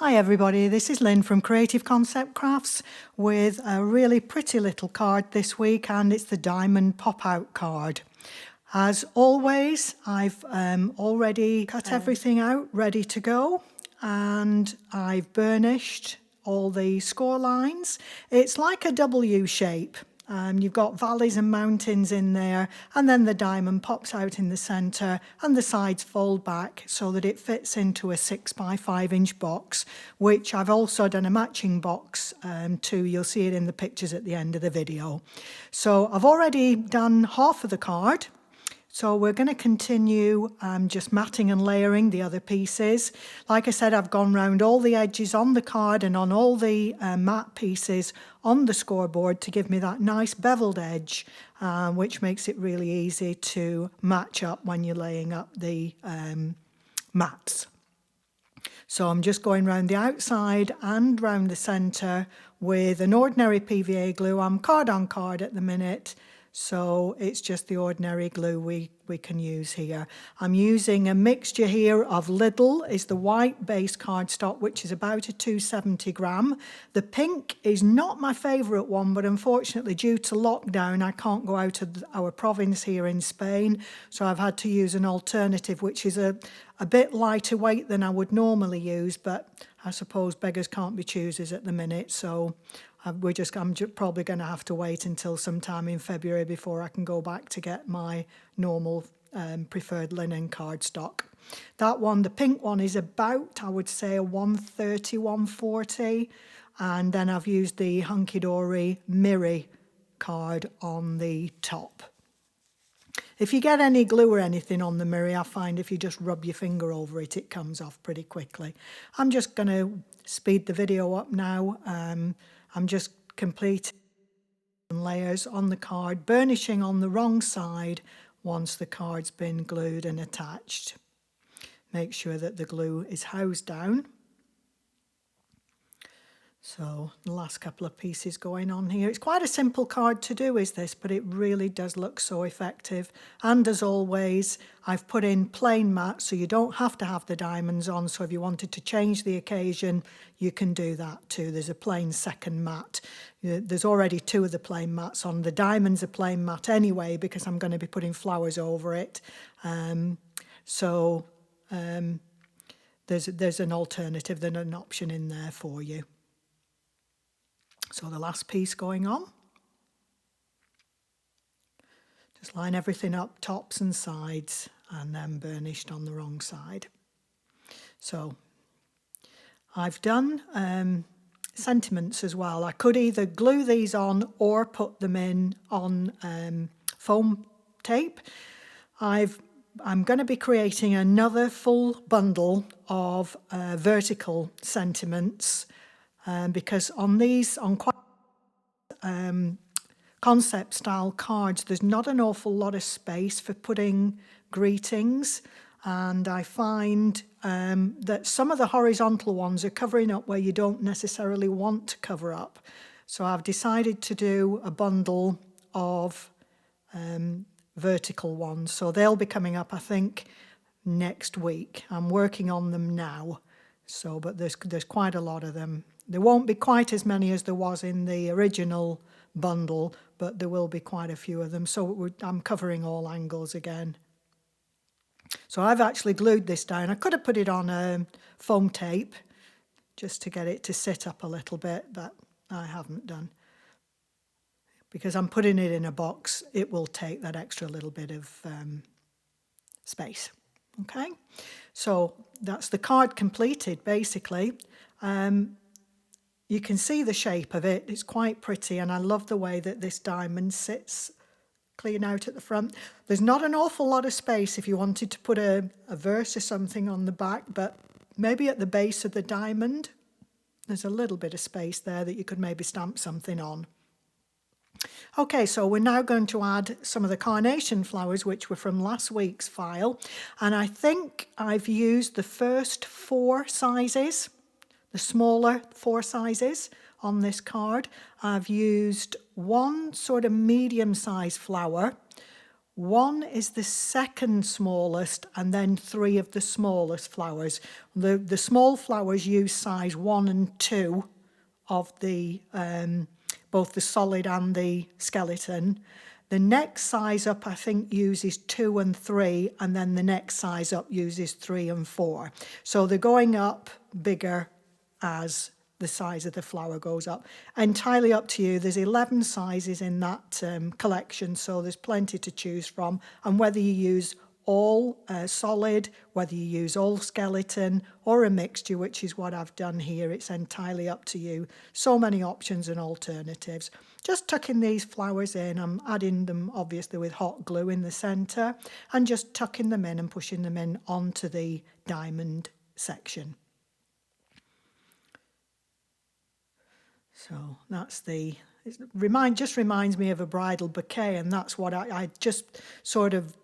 Hi everybody, this is Lynn from Creative Concept Crafts with a really pretty little card this week, and it's the diamond pop-out card. As always, I've already cut everything out ready to go, and I've burnished all the score lines. It's like a W shape. You've got valleys and mountains in there, and then the diamond pops out in the centre and the sides fold back so that it fits into a 6x5 inch box, which I've also done a matching box to. You'll see it in the pictures at the end of the video. So I've already done half of the card. So we're going to continue just matting and layering the other pieces. Like I said, I've gone round all the edges on the card and on all the matte pieces on the scoreboard to give me that nice beveled edge, which makes it really easy to match up when you're laying up the mats. So I'm just going round the outside and round the centre with an ordinary PVA glue. I'm card on card at the minute, so it's just the ordinary glue we can use here. I'm using a mixture here of Lidl is the white base cardstock, which is about a 270 gram. The pink is not my favourite one, but unfortunately due to lockdown I can't go out of our province here in Spain, so I've had to use an alternative which is a bit lighter weight than I would normally use, but I suppose beggars can't be choosers at the minute, so I'm probably going to have to wait until sometime in February before I can go back to get my normal preferred linen cardstock. That one, the pink one, is about, I would say, a 130, 140. And then I've used the Hunky Dory Miri card on the top. If you get any glue or anything on the Miri, I find if you just rub your finger over it, it comes off pretty quickly. I'm just going to speed the video up now. I'm just completing layers on the card, burnishing on the wrong side once the card's been glued and attached. Make sure that the glue is housed down. So the last couple of pieces going on here. It's quite a simple card to do, is this, but it really does look so effective. And as always, I've put in plain matte, so you don't have to have the diamonds on. So if you wanted to change the occasion, you can do that too. There's a plain second matte. There's already two of the plain mattes on. The diamonds are plain matte anyway, because I'm going to be putting flowers over it. There's an alternative, there's an option in there for you. So the last piece going on. Just line everything up, tops and sides, and then burnished on the wrong side. So I've done sentiments as well. I could either glue these on or put them in on foam tape. I'm going to be creating another full bundle of vertical sentiments. Because on quite concept style cards, there's not an awful lot of space for putting greetings, and I find that some of the horizontal ones are covering up where you don't necessarily want to cover up. So I've decided to do a bundle of vertical ones. So they'll be coming up, I think, next week. I'm working on them now. So, but there's quite a lot of them. There won't be quite as many as there was in the original bundle, but there will be quite a few of them. So I'm covering all angles again. So I've actually glued this down. I could have put it on foam tape just to get it to sit up a little bit, but I haven't done. Because I'm putting it in a box, it will take that extra little bit of space. Okay, so that's the card completed, basically. You can see the shape of it. It's quite pretty, and I love the way that this diamond sits clean out at the front. There's not an awful lot of space if you wanted to put a verse or something on the back, but maybe at the base of the diamond, there's a little bit of space there that you could maybe stamp something on. Okay, so we're now going to add some of the carnation flowers, which were from last week's file. And I think I've used the first 4 sizes, the smaller 4 sizes on this card. I've used one sort of medium-sized flower, 1 is the second smallest, and then 3 of the smallest flowers. The small flowers use size 1 and 2 of the both the solid and the skeleton. The next size up, I think, uses 2 and 3, and then the next size up uses 3 and 4. So they're going up bigger as the size of the flower goes up. Entirely up to you. There's 11 sizes in that collection, so there's plenty to choose from. And whether you use all solid, whether you use all skeleton or a mixture, which is what I've done here, it's entirely up to you. So many options and alternatives. Just tucking these flowers in, I'm adding them obviously with hot glue in the centre, and just tucking them in and pushing them in onto the diamond section. So that's just reminds me of a bridal bouquet, and that's what I just sort of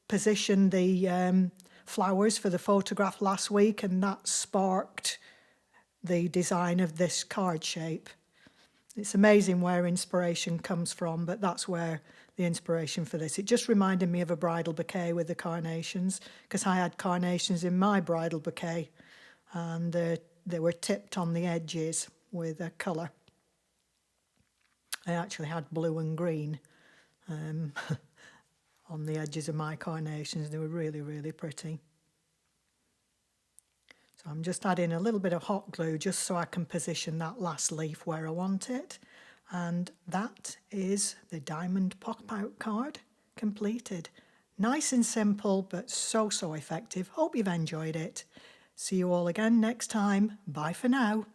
positioned the flowers for the photograph last week, and that sparked the design of this card shape. It's amazing where inspiration comes from, but that's where the inspiration for this. It just reminded me of a bridal bouquet with the carnations, because I had carnations in my bridal bouquet, and they were tipped on the edges with a colour. I actually had blue and green on the edges of my carnations. They were really, really pretty. So I'm just adding a little bit of hot glue just so I can position that last leaf where I want it. And that is the diamond pop-out card completed. Nice and simple, but so effective. Hope you've enjoyed it. See you all again next time. Bye for now.